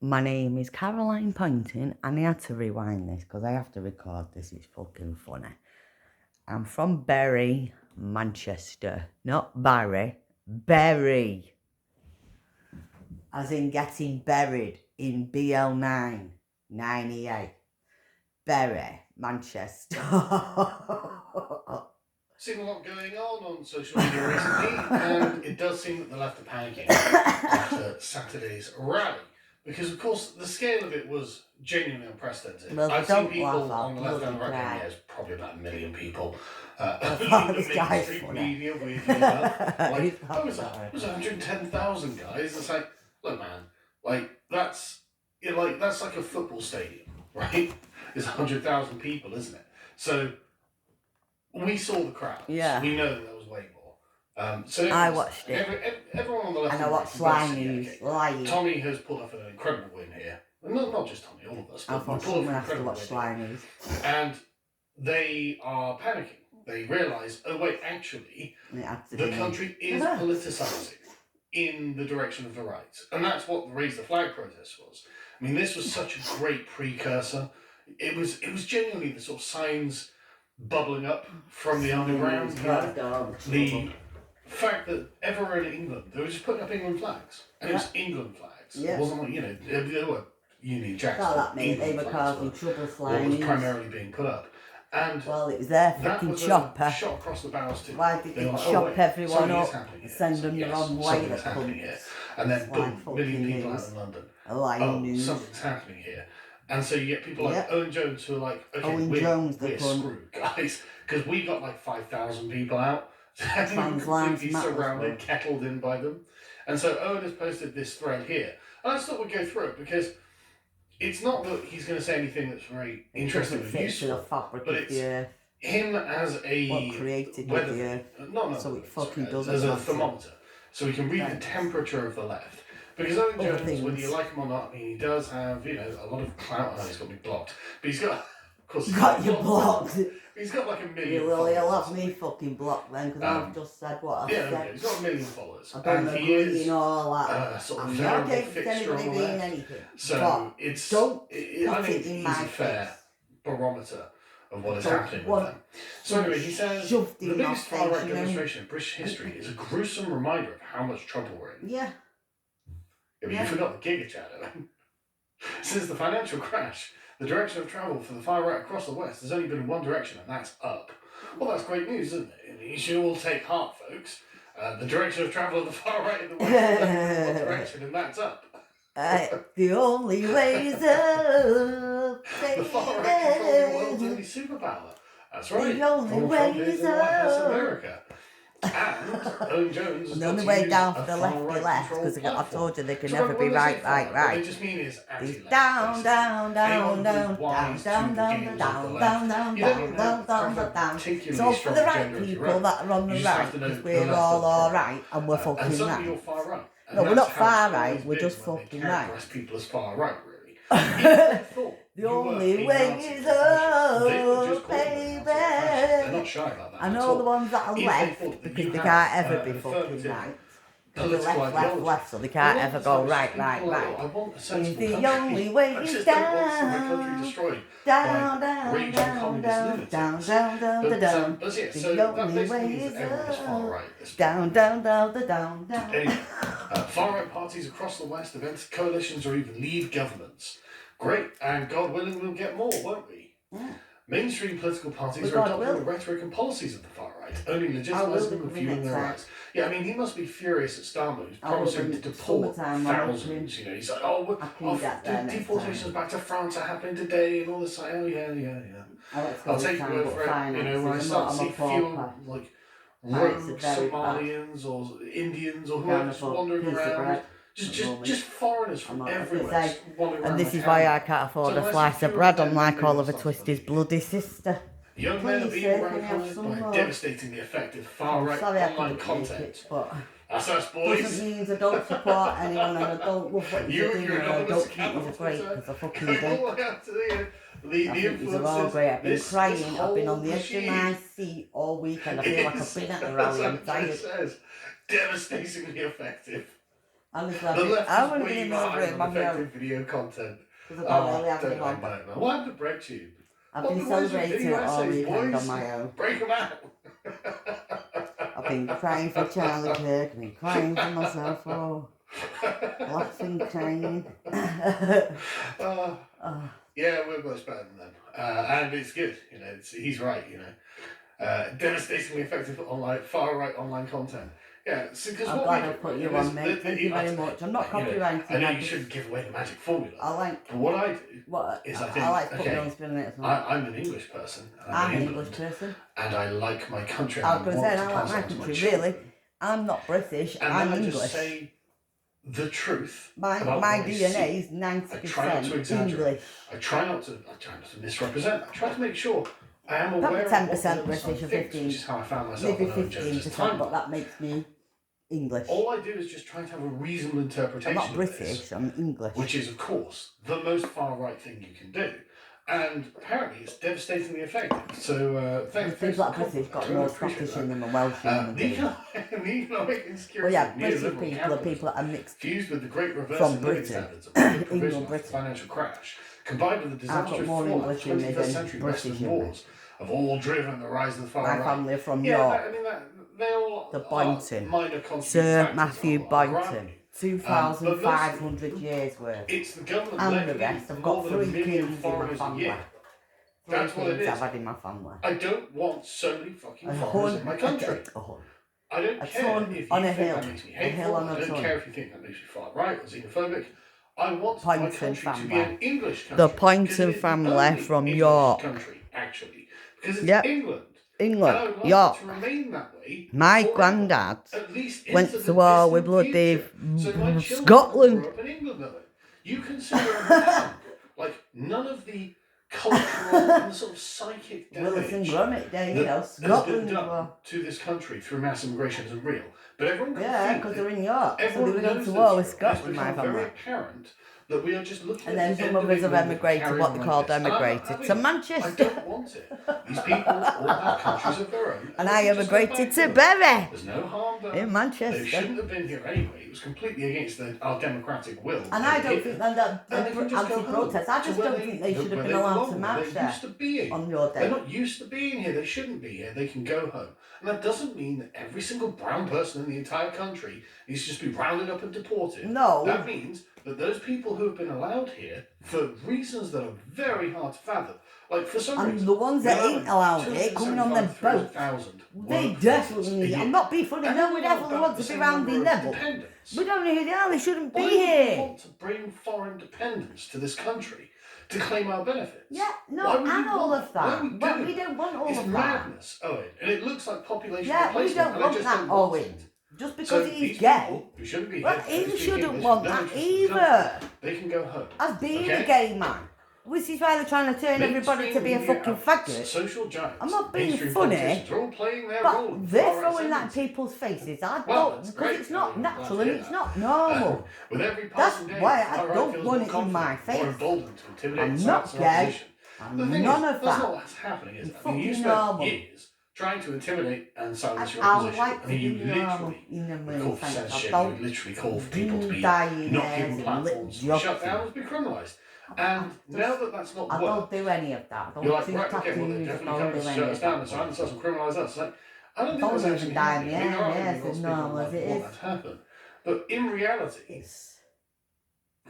My name is Caroline Poynton, and I had to rewind this because I have to record this. It's fucking funny. I'm from Bury, Manchester. Not Barry, Bury. As in getting buried in BL9, 9EA. Bury, Manchester. Seen a lot going on social media recently, and it does seem that the left are panicking after Saturday's rally. Because, of course, the scale of it was genuinely unprecedented. Well, I've seen don't people laugh on the left and bloody right cry. going, yeah, it's probably about 1 million people. This The guy's mainstream funny. media, weirdly enough. Like, He's it not was sorry. 110,000 guys. It's like, look, man, like, that's like a football stadium, right? It's 100,000 people, isn't it? So we saw the crowds. Yeah. We know that there was way more. So I watched it. Everyone on the left And I and watched right Sly News. Lying. Tommy has pulled off an incredible win here. Not just Tommy, all of us. I thought someone has to watch Sly News. And they are panicking. They realise, oh wait, actually, the country is politicising in the direction of the right. And that's what the Raise the Flag protest was. I mean, this was such a great precursor. It was genuinely the sort of signs bubbling up from the underground. The fact that everywhere in England, they were just putting up England flags. And it was England flags. It wasn't like, there were Union Jacks. They were causing trouble flying. What was primarily being put up. And well, it was their fucking chopper. Shot across the bows too. Why did they chop everyone up and send them the wrong way? Something's happening here. And then boom, million people out in London. Something's happening here. And so you get people like Owen Jones who are like, okay, we're screwed, guys, because we got like 5,000 people out, completely surrounded, kettled in by them. And so Owen has posted this thread here. And I just thought we'd go through it because it's not that he's going to say anything that's very interesting or useful, but it's him as a what created the earth. So it fucking doesn't as a thermometer, so he can read the temperature of the left. Because Owen Jones, whether you like him or not, I mean, he does have, a lot of clout. Oh, he's got me blocked. But he's got, of course, got you blocked. He's got like 1 million followers. He'll have me fucking blocked then, because I've just said what I've said. Yeah, he's got 1 million followers. I don't agree and all that. Sort of I'm not against fixture anybody on the being left. anything. So but it's, I think he's a fair barometer of what is happening with them. So anyway, he says, the biggest far-right demonstration in British history is a gruesome reminder of how much trouble we're in. Yeah. I mean, you forgot the Giga Chat. Since the financial crash, the direction of travel for the far right across the West has only been in one direction, and that's up. Well, that's great news, isn't it? You should all take heart, folks. The direction of travel of the far right in the West is only one direction, and that's up. The only way is up, baby. The far right control the world's only superpower. That's right. The only way is up. White House America. And Owen Jones has the only way down for the left be left, because I told you they can never be right. What they just mean is down, down, down, down, down, down, down, down, down, down, down, down, down. So for the right people that are on the right, because we're all alright and we're fucking right. No, we're not far right, we're just fucking right. People as far right, really. The only way is up, baby. They're not shy about that. I know the ones that are left, because they can't ever be fucking right. They're left, so they can't ever go right. It's the only way is down, down, down, down, down, down, down. The only way is up, down, down, down, down, down. Far-right parties across the West have entered coalitions or even lead governments. Great, and God willing, we'll get more, won't we? Yeah. Mainstream political parties are adopting the rhetoric and policies of the far right, only legitimising them and fueling their rise. Yeah, I mean, he must be furious at Starmer, who's promising to deport thousands. He's like, the deportations back to France are happening today, and all this. Like, oh yeah. I'll take your word for it. When you start to see fewer like rogue Somalians or Indians or whoever just wandering around. Just foreigners from everywhere. And this is why I can't afford a slice of bread, unlike Oliver Twist's bloody sister. Young men are being radicalised by devastatingly effective far-right online content. That's us, boys. Doesn't mean I don't support anyone and I don't love what you're doing and I don't think you're great, because I fucking do. These are all great. I've been crying, I've been on the edge of my seat all week and I feel like I've been at the rally. I'm tired. Devastatingly effective. Honestly, The left I is want to way get him over behind it on on my effective own. video content. Because I don't really have Don't them on. mind that, man. What happened to bread tube? I've been celebrating it all weekend on my own. Break them out. I've been crying for Charlie Kirk, I've been crying for myself, laughing, crying. Yeah, we're much better than them. And it's good, he's right, devastatingly effective online, far right online content. Yeah, because I'm glad I put you on, mate. Thank you very much. I'm not copyrighting. I know you shouldn't give away the magic formula. But what I do is I think, I like to put my own spin on it as well. I'm an English person. I'm an English person. And I like my country. I was going to say, I like my country, really. I'm not British, I'm English. Just say the truth. My DNA is 90% English. I try not to misrepresent. I try to make sure I am aware probably of 10% British or 15%. Which is how I found myself. Maybe 15%, but that makes me English. All I do is just try to have a reasonable interpretation. I'm not British, I'm English. Which is, of course, the most far right thing you can do. And apparently it's devastatingly effective. So thanks. People like British got more Scottish in them and Welsh in them. The economic insecurity. Well, yeah, British people are people that are mixed fused with the great reverse from in living Britain. standards of England, Britain. financial crash, combined with the disastrous more fall of English in me 21st than century British Western in me. wars have all driven the rise of the far right. My family are from Yeah, York. they all The are Poynton. minor contributing Sir factors Matthew of our Poynton. gravity. 2,500 years worth. It's the government And the rest. I've got 3 kings in my family. That's what it is. I've had in my family. I don't want so many fucking foreigners in my country. I don't care if you on a think hill. that makes me A hill hateful. on I a don't ton. care if you think that makes me far right or xenophobic. I want my Poynton country to be family. an English country. The Poynton family from English York. country, actually. Because it's Yep. England. England, And I would like York. it to remain that way. My forever, granddad at least went into to the war with distant bloody future. So my children Scotland. grew up in England, though. You consider like none of the cultural and the sort of psychic Willis and damage Gromit Day, has been Scotland done were. to this country through mass immigration isn't real. But everyone can Yeah, feel because it. they're in York. So they Everyone were going knows to that war it's with real. It's Scotland, my become family. very apparent that we are just looking And at then the some end of us have England emigrated, carrying what they on called like this. And I'm not emigrated, having to it. Manchester. I don't want it. These people all have countries of their own. And I they just go emigrated back to them. Bury There's no harm done. in They Manchester. shouldn't have been here anyway. It was completely against our democratic will. And I don't think that And they can just go anti-protest, I just don't think they should have been allowed to march there on your day. They're not used to being here. They shouldn't be here. They can go home. And that doesn't mean that every single brown person in the entire country needs to just be rounded up and deported. No. That means that those people who have been allowed here for reasons that are very hard to fathom, like for some reason, And the ones that ain't allowed it, coming on them boats, they definitely, I'm not being funny, no, we definitely want to be rounding them up. We don't know who they are, they shouldn't be Why here. would we want to bring foreign dependents to this country to claim our benefits? Yeah, no, Why would we and all want of that. Why would But we don't want all it's of that. madness, Owen, and it looks like population Yeah, we replacement. don't and I want just that, don't want Owen. it. Just because So he's these gay. people who shouldn't be Well, here, he speak shouldn't English, want no that interest in the either. country, they can go home. As being Okay? a gay man. Which is why they're trying to turn everybody to be a Mainstream fucking media faggot. Social giants, I'm not being mainstream funny, politicians are all playing their role But in they're far-right throwing that in tendency. people's faces. I Well, don't, that's because great. it's not I'm glad natural to and hear it's that. not normal. With every That's passing day, why I far-right don't feels want more it in my confident, more face. emboldened to intimidate I'm and not silence the gay. opposition. I'm The thing none is, of that's that. not what's happening, is It's it? I mean, you fucking spent normal. years trying to intimidate and silence your I opposition. like to I mean, you be normal literally in a would way, call for thanks. I censorship, you don't would literally call for people to be dying not airs given and platforms, lit shut down, and be criminalised. And now that that's not I worked, don't do any of that. I you're don't like, do right, okay, well, they're tattoos. I definitely don't coming do to any shut of us down that. and silence us and criminalise us. Like, I don't think Don't that's even actually die, happening. I mean, yeah, there are yeah, lots it's of people normal that as it want is. that to happen. But in reality, It's...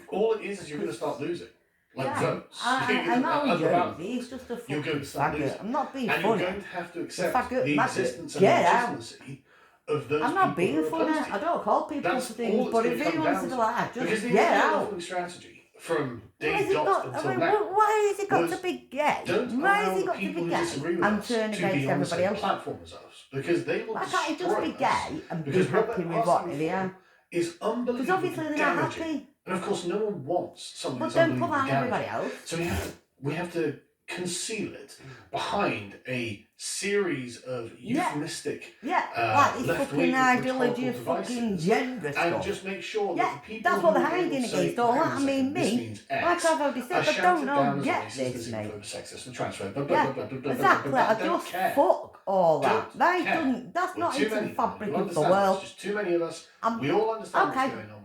all it is you're going to start losing. Like Yeah, votes. I'm not At the joking. ballot. He's just a You're fucking going to start faggot. losing. I'm not being And you're funny. going to have to accept faggot, the maggot. existence and Get out. legitimacy of those I'm people not being who are funny. opposed to you. I don't call people That's for all things, it's but gonna if come he wants down to be to. like that, Because just the get entire out. leveling strategy from Why has day he dot got, until I mean, now why has he got was to be gay? don't Why allow has he the got to people be who disagree gay with and us turn to against be on the everybody same else? platform as us, because they will Why can't he just be destroy us. gay and be Because what happy they're with what asking they for are? is Because unbelievably obviously they're not damaging. happy. And of course, no one wants something But that's don't put unbelievably that on everybody damaging. else. So we have to conceal it behind a series of euphemistic Yeah, like this left-wing fucking ideology of rhetorical fucking devices, gender and stuff. just make sure Yeah, that the people that's what who they're will hiding say, against all that. I "Hang on a mean, second, this me, means like X," I've already are said, I shouted don't down know, as get racist, this, as mate. xenophobic, sexist, and transphobic, Yeah, exactly, I don't just care. fuck all that. Don't That care. doesn't, that's We're not too into the many. fabric You of the understand? world. There's just too many of us. I'm- We all understand okay. what's going on.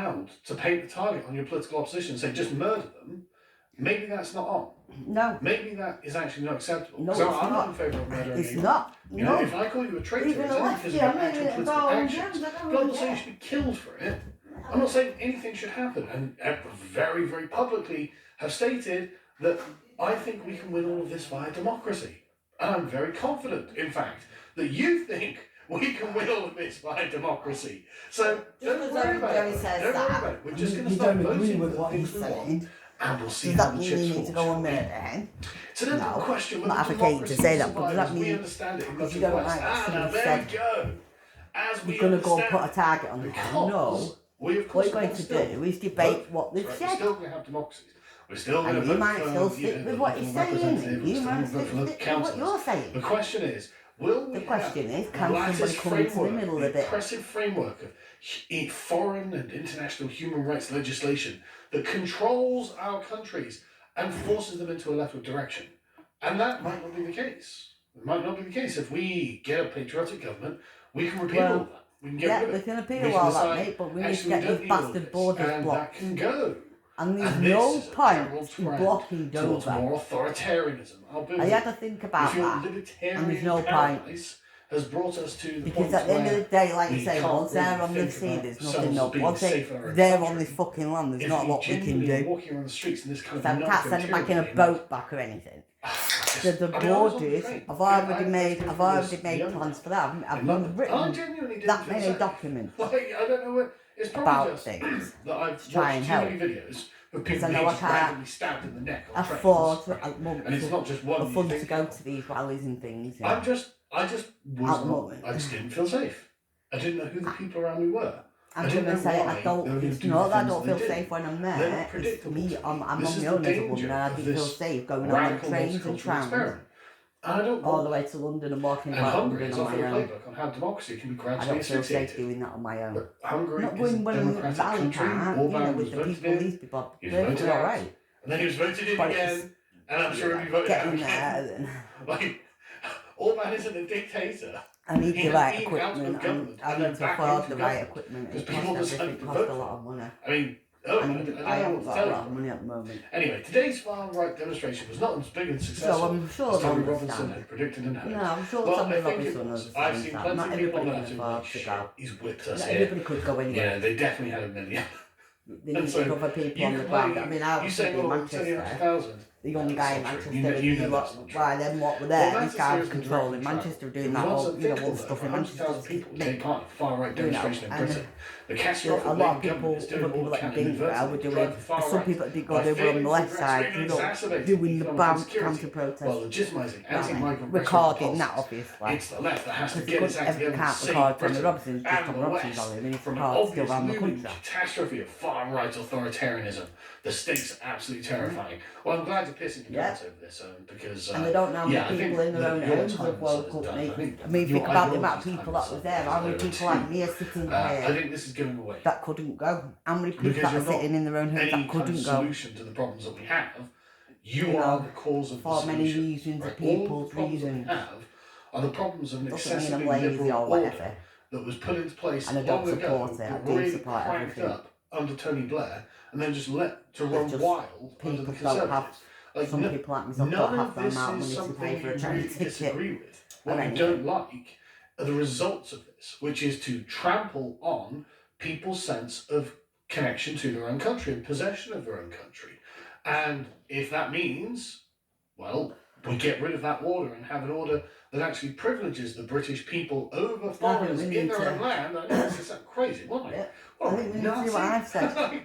allowed to paint the target on your political opposition and say just murder them, maybe that's not on. No. Maybe that is actually not acceptable. No, so it's I'm not. not in favour of murdering It's anyone. not. You know, if I call you a traitor, Even it's only because of your actual political actions. But I'm not saying you should be killed for it. I'm not saying anything should happen. And very, very publicly have stated that I think we can win all of this via democracy. And I'm very confident, in fact, that you think we can win all of this via democracy. So don't worry about it. Don't worry about it. We're just going to start voting for the things we want. And we'll see how the chips fall. Need to go and murder him? It's an open question whether not advocating democracy to say that, will but does survive that as we mean understand it in because much you of the don't West. like Now somebody there we said go. As we you're going to go and understand put a target on them? No. we of What course you're going to do is debate what they've We're said. still going to have democracies. We're still going And to you vote might for, still stick with what you're saying. You might vote stick for the with what councillors. you're saying. The question is, will we The question have is, can lattice somebody come into the framework, middle the of it? oppressive framework of foreign and international human rights legislation that controls our countries and forces them into a leftward direction? And that might not be the case. It might not be the case. If we get a patriotic government, we can repeal all that. We can get rid of it. We can appeal all that, mate, but we need to get these bastard borders and blocked. that can go. And there's And no this is a point general in blocking towards Dover. more authoritarianism. I had to think about if your that. libertarian And there's no paradise has brought us to the Because point at the end of the day, like you we say, can't once they're really on the think sea, about there's ourselves nothing. as being Once safe in our own they're country, on this fucking land, there's if not we a lot we can genuinely do. walking around the streets in this kind So of I can't send them back in a boat back or anything. So the borders, I've already made plans for that. I've written that many documents I don't know what. It's probably about just things that I've to try and watched help. too many videos of Because people I know being I just can't randomly stabbed in the neck on trains. afford And it's not just one. a fund to go to these rallies and things. You know. I just didn't feel safe. I didn't know who the people around me were. I'm going to say I don't. It's not that I don't feel safe when I'm there. It's me. I'm on my own as a woman, and I do feel safe going on the trains and trams all the way to London and walking about London on my own. On how democracy can be I gradually don't feel safe asphyxiated. doing that on my own. But Hungary Not is going a when I'm in the democratic valley country. part, you know, Orban with was the voted people, in. these people, He was they're voted all out. right. And then he was voted in But again. And I'm sure he'll be voted get out in again. there then. Like, Orban isn't a dictator. I need He the has right been out of equipment. government I and then need to back afford into the right government. equipment. Because It people costs decided everything, to costs vote a for lot of money. I mean, I haven't got a lot of money at the moment. Anyway, today's far-right demonstration was not as big and successful So I'm sure as Tommy they'll Robinson understand. had predicted and hoped. No, I'm sure Well, Tommy I think it Robinson was. understands I've seen that. plenty Not of people everybody on can that afford like, to shit, go. he's whipped us Not here. everybody could go anywhere. Yeah, they definitely had a million. They need to cover people on the ground. I mean, I was in Manchester. The young guy in Manchester, what were there, these guys controlling Manchester, doing that all, all the stuff in Manchester. Take part in far-right demonstration in Britain. The catastrophic a lot of Labour people, government is doing other people all that can didn't go were doing, some people that did go, they were on the left side, doing the counter-protest. Well, legitimising anti-migrant recording that, obviously. It's the left that has to Because get its act together you can't record Tommy Robinson, just Tommy Robinson's volume, and it's recorded still around the country. Catastrophe of far-right authoritarianism. The stakes are absolutely terrifying. Well, I'm glad you're pissing your pants over this, because... and they don't know how many people in their own homes have woke up. I mean, think about the amount of people that was there. How many people like me are sitting here I think this is going away. that couldn't go? How many people that are sitting in their own homes that couldn't go? Solution to the problems that we have. You are the cause of the for many solution. reasons, Right? people's All the reasons. problems that we have are the problems of an Doesn't mean I'm excessively lazy liberal or whatever. order that was put into place And I don't long ago, support it. I that do really support cranked everything. up under Tony Blair, and then just let to run just wild under the people don't have, Conservatives. Like, some people like myself don't have the amount of money to pay for a train really ticket. disagree with. What or I anything. don't like are the results of this, which is to trample on people's sense of connection to their own country and possession of their own country. And if that means, well, we get rid of that order and have an order that actually privileges the British people over foreigners in their own land, I know this is crazy. What am I think we need to do what I've said.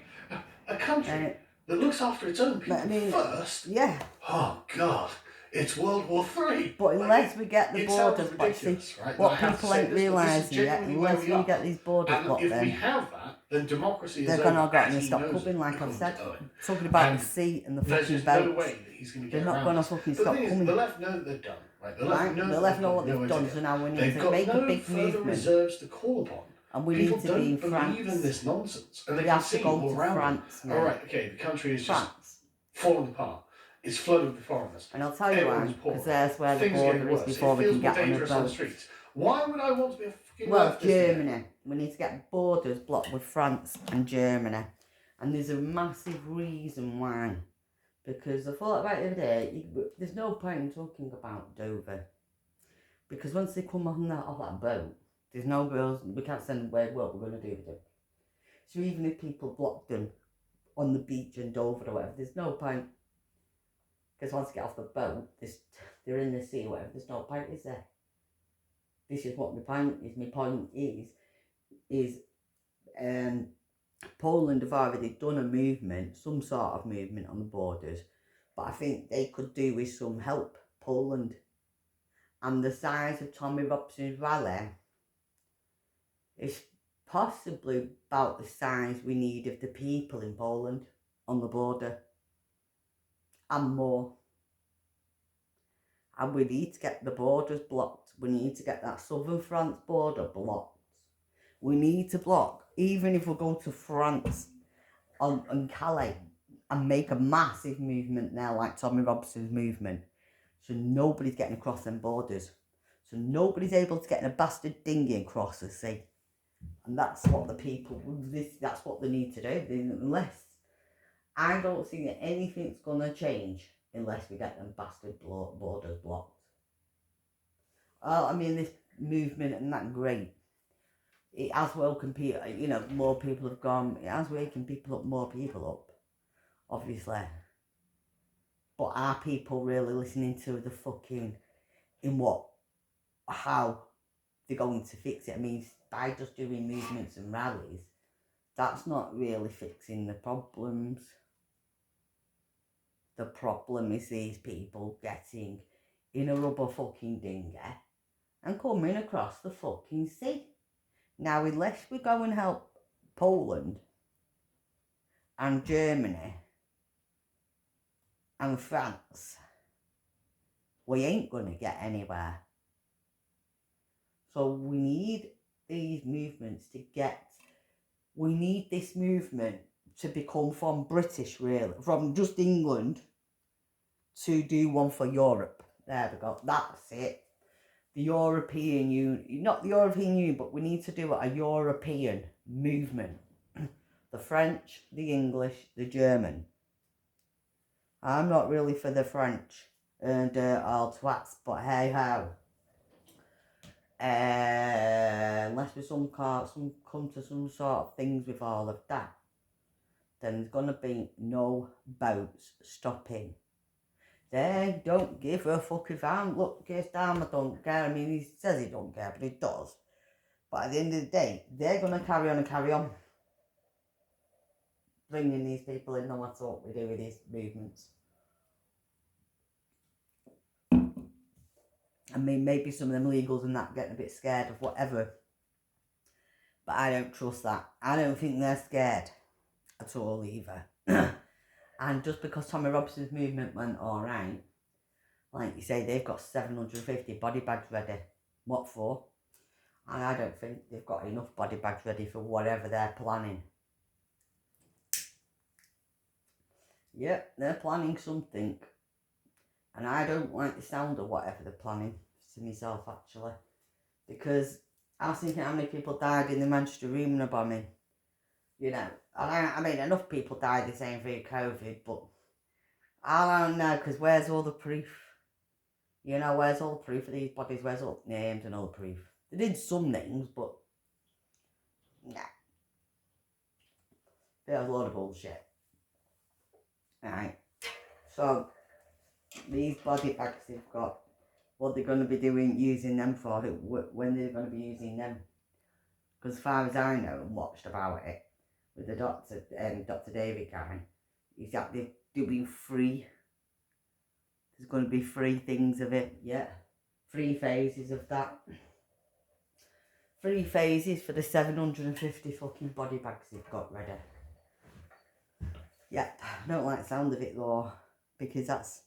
A country that looks after its own people first. Yeah. Oh God, it's World War III. But unless we get the borders, right? what people ain't realising yet, unless we get these borders blocked, if we have that, then democracy is they're going to stop coming, like I've said. Talking about the sea and the fucking boats. No way that he's going to get they're not going to fucking stop coming. The left know that they're done, right? The left know what they've done, so now we need to make a big movement. Reserves to call upon. And we need to be in People don't France. believe in this nonsense, and they We can have see to go all to around France. them. All right, okay, the country is just falling apart. It's flooded with foreigners. And I'll tell you why, because there's where the Things border is before we can get on the boat. Streets. Why would I want to be a fucking Well, Germany. We need to get borders blocked with France and Germany. And there's a massive reason why. Because I thought about it the other day, there's no point in talking about Dover. Because once they come on off that boat, there's no girls, we can't send them away, what we're going to do with them. So even if people block them on the beach in Dover or whatever, there's no point. Because once they get off the boat, they're in the sea, whatever, there's no point, is there? This is what my point is. My point is Poland have already done a movement, some sort of movement on the borders, but I think they could do with some help, Poland. And the size of Tommy Robson's rally is possibly about the size we need of the people in Poland on the border, and more. And we need to get the borders blocked. We need to get that southern France border blocked. We need to block, even if we go to France on Calais and make a massive movement there like Tommy Robson's movement, so nobody's getting across them borders. So nobody's able to get in a bastard dinghy across the sea. And that's what the people, that's what they need to do. Unless, I don't think that anything's going to change unless we get them bastard borders blocked. I mean, this movement and that great. It has welcomed people, you know, more people have gone. It has wakened more people up, obviously. But are people really listening to the fucking, how they're going to fix it? I mean, by just doing movements and rallies, that's not really fixing the problems. The problem is these people getting in a rubber fucking dinghy and coming across the fucking sea. Now, unless we go and help Poland and Germany and France, we ain't going to get anywhere. So we need these movements we need this movement to become from British, really, from just England, to do one for Europe. There we go, that's it. The European Union, not the European Union, but we need to do a European movement. The French, the English, the German. I'm not really for the French and all twats, but hey ho. Unless we come to some sort of things with all of that, then there's gonna be no boats stopping. They don't give a fuck if look, Keir Starmer don't care. I mean, he says he don't care, but he does. But at the end of the day, they're going to carry on. Bringing these people in, no matter what we do with these movements. I mean, maybe some of them legals and that getting a bit scared of whatever. But I don't trust that. I don't think they're scared at all either. And just because Tommy Robson's movement went alright, like you say, they've got 750 body bags ready. What for? And I don't think they've got enough body bags ready for whatever they're planning. Yep, they're planning something. And I don't like the sound of whatever they're planning, to myself, actually. Because I was thinking how many people died in the Manchester Arena bombing. You know, and I mean, enough people died the same through COVID, but I don't know, because where's all the proof? You know, where's all the proof of these bodies? Where's all the names and all the proof? They did some things, but nah. There's a lot of bullshit. Right. So, these body bags they've got, what they're going to be using them for, when they're going to be using them. Because as far as I know and watched about it, with the Dr. David guy, is that they're doing free. There's going to be 3 things of it, yeah. 3 phases of that. 3 phases for the 750 fucking body bags they've got ready. Yep, I don't like the sound of it though, because it's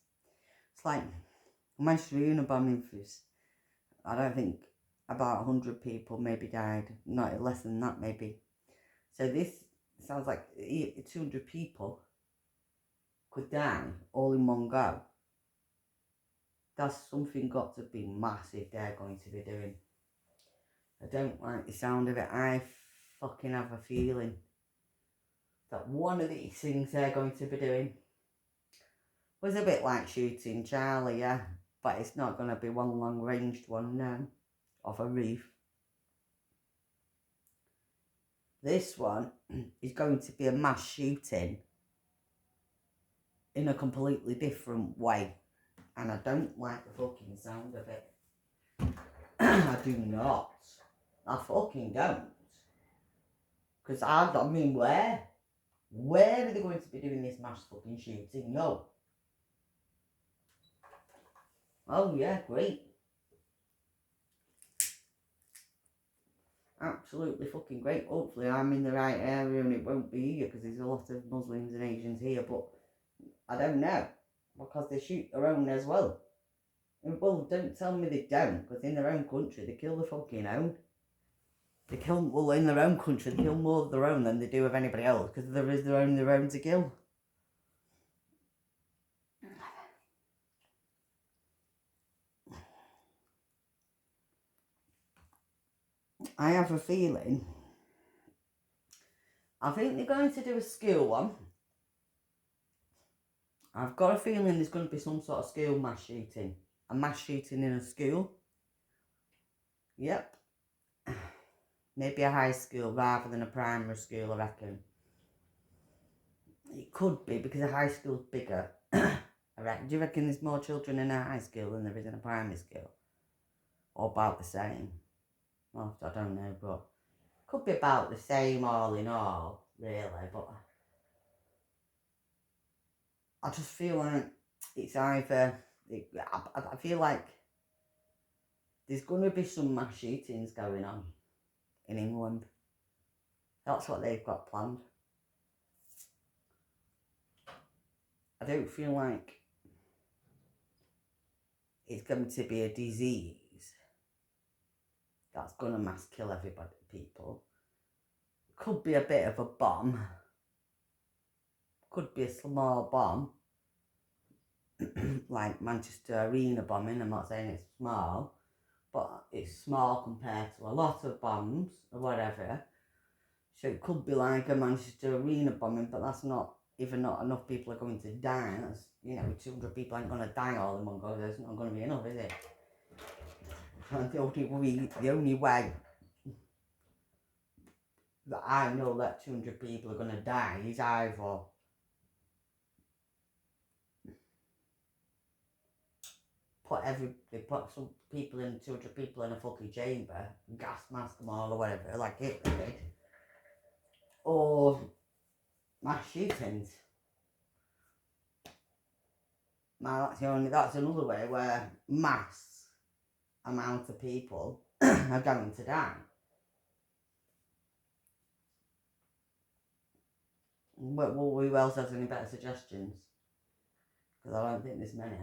like Manchester Union bombing. I don't think about 100 people maybe died, not less than that maybe. So this sounds like 200 people could die all in one go. That's something got to be massive they're going to be doing. I don't like the sound of it. I fucking have a feeling that one of these things they're going to be doing was a bit like shooting Charlie, yeah, but it's not going to be one long ranged one, no, off a roof. This one is going to be a mass shooting in a completely different way. And I don't like the fucking sound of it. I do not. I fucking don't. Because I mean, where? Where are they going to be doing this mass fucking shooting? No. Oh yeah, great. Absolutely fucking great. Hopefully I'm in the right area and it won't be here because there's a lot of Muslims and Asians here, but I don't know. Because they shoot their own as well. And well, don't tell me they don't, because in their own country they kill the fucking own. They kill, well, in their own country they kill more of their own than they do of anybody else because there is their own to kill. I have a feeling. I think they're going to do a school one. I've got a feeling there's going to be some sort of school mass shooting. A mass shooting in a school. Yep. Maybe a high school rather than a primary school, I reckon. It could be because a high school's bigger. I reckon. Do you reckon there's more children in a high school than there is in a primary school? Or about the same? Well, I don't know, but could be about the same all in all, really, but I just feel like it's either, I feel like there's going to be some mass shootings going on in England. That's what they've got planned. I don't feel like it's going to be a disease that's going to mass kill everybody, people. Could be a bit of a bomb. Could be a small bomb. Like Manchester Arena bombing. I'm not saying it's small, but it's small compared to a lot of bombs or whatever. So it could be like a Manchester Arena bombing, but that's not, even not enough people are going to die. That's, 200 people ain't going to die all in one go. There's not going to be enough, is it? And the only way that I know that 200 people are going to die is either they put some people in, 200 people in a fucking chamber, gas mask them all or whatever, like Hitler did, or mass shootings. Now that's another way where mass amount of people are going to die. But who else has any better suggestions? Because I don't think there's many.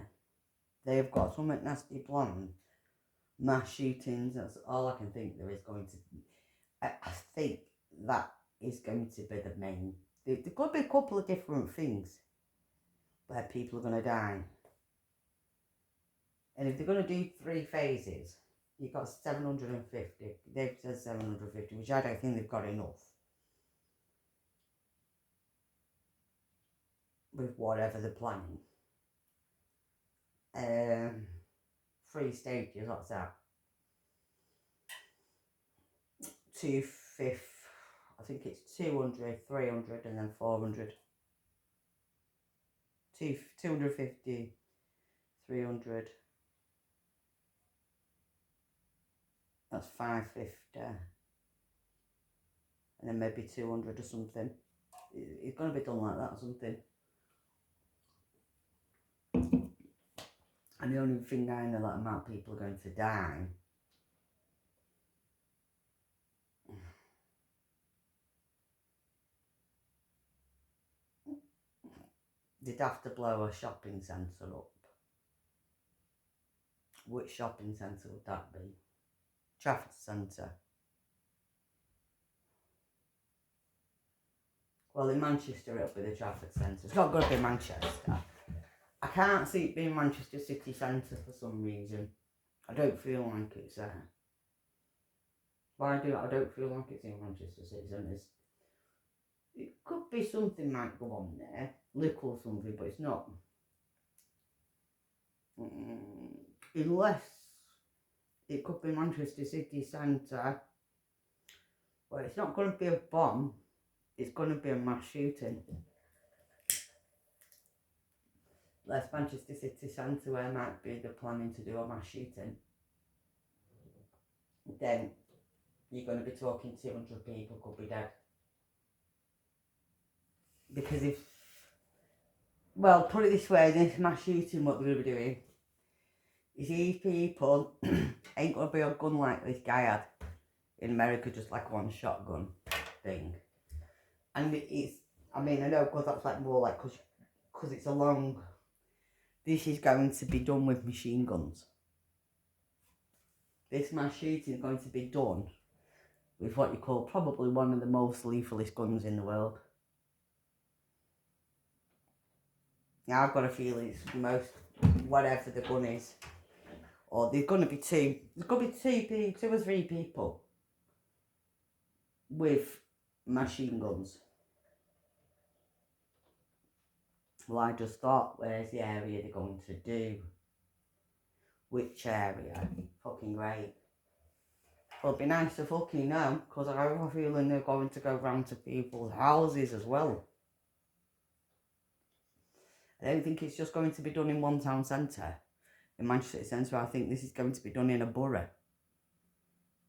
They've got something nasty planned. Mass shootings, that's all I can think there is going to. I think that is going to be the main. There could be a couple of different things where people are going to die. And if they're going to do 3 phases, you've got 750. They've said 750, which I don't think they've got enough. With whatever they're planning. 3 stages, what's that? 250, I think it's 200, 300 and then 400. 250, 300. That's 550. And then maybe 200 or something. It's going to be done like that or something. And the only thing I know that amount of people are going to die they'd have to blow a shopping centre up. Which shopping centre would that be? Trafford Centre. Well, in Manchester it'll be the Trafford Centre. It's not going to be Manchester. I can't see it being Manchester City Centre for some reason. I don't feel like it's there. Why do I don't feel like it's in Manchester City Centre? It could be something might go on there, little something, but it's not. Unless it could be Manchester City Centre, but it's not going to be a bomb. It's going to be a mass shooting. less Manchester city centre where might be they're planning to do a mass shooting, then you're going to be talking 200 people could be dead. Because if, well, put it this way, this mass shooting, what they're going to be doing is these people ain't going to be a gun like this guy had in America, just like one shotgun thing. And it's, I mean, I know because that's like more like, because it's a long, this is going to be done with machine guns. This mass shooting is going to be done with what you call probably one of the most lethalest guns in the world. Now I've got a feeling it's the most, whatever the gun is, or there's going to be two or three people with machine guns. Well, I just thought, where's the area they're going to do? Which area? Fucking great. Well, it'd be nice to fucking know, because I have a feeling they're going to go round to people's houses as well. I don't think it's just going to be done in one town centre, in Manchester City Centre. I think this is going to be done in a borough,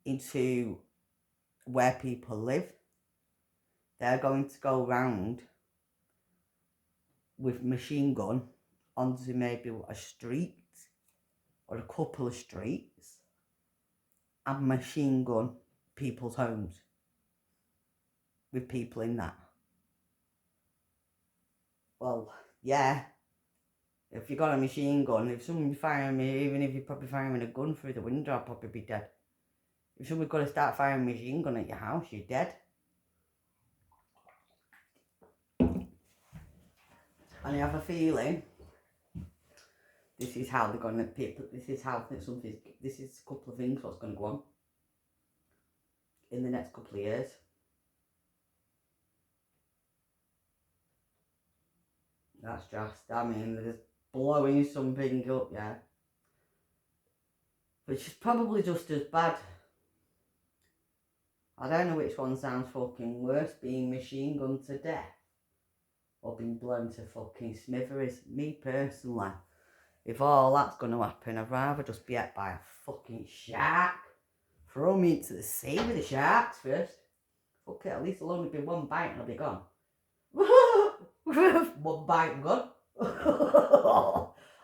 into where people live. They're going to go round with machine gun onto maybe a street or a couple of streets and machine gun people's homes with people in that. Well, yeah, if you got a machine gun, if someone firing me, even if you're probably firing a gun through the window, I'll probably be dead. If someone's got to start firing a machine gun at your house, you're dead. And I have a feeling this is how they're going to people. This is how something. This is a couple of things what's going to go on in the next couple of years. That's just, I mean, they're just blowing something up, yeah. Which is probably just as bad. I don't know which one sounds fucking worse, being machine gunned to death or being blown to fucking smithereens. Me personally, if all that's going to happen, I'd rather just be hit by a fucking shark. Throw me into the sea with the sharks first. Fuck it, at least it'll only be one bite and I'll be gone. One bite and gone.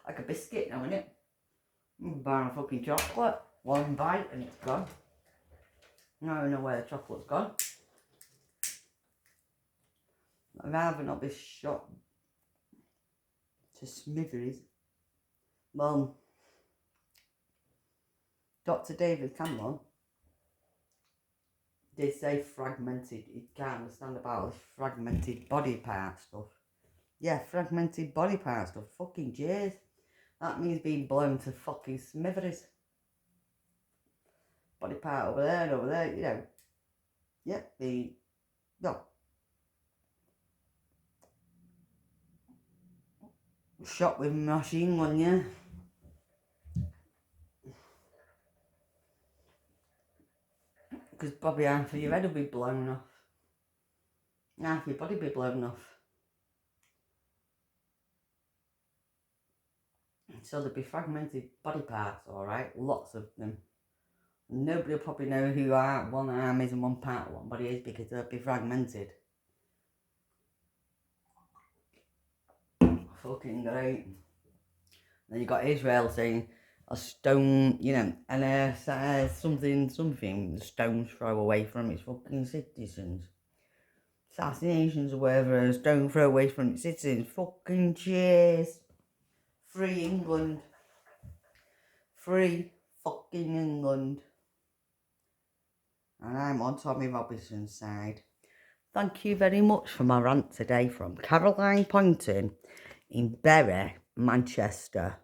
Like a biscuit now, innit? Bar of fucking chocolate. One bite and it's gone. I don't know where the chocolate's gone. I'd rather not be shot to smithereens. Well, Dr. David Cameron did say fragmented. He can't understand about this fragmented body part stuff. Yeah, fragmented body part stuff. Fucking jeez. That means being blown to fucking smithereens. Body part over there and over there, you know. Yep, no. Shot with a machine gun, yeah. Because probably half of your head will be blown off. Half your body will be blown off. So there'll be fragmented body parts, alright? Lots of them. Nobody will probably know who one arm is and one part of one body is because they'll be fragmented. Fucking great. Then you got Israel saying a stone, you know, and something, stones throw away from its fucking citizens. Assassinations or whatever, a stone throw away from its citizens. Fucking cheers. Free England. Free fucking England. And I'm on Tommy Robinson's side. Thank you very much for my rant today from Caroline Poynton in Bury, Manchester.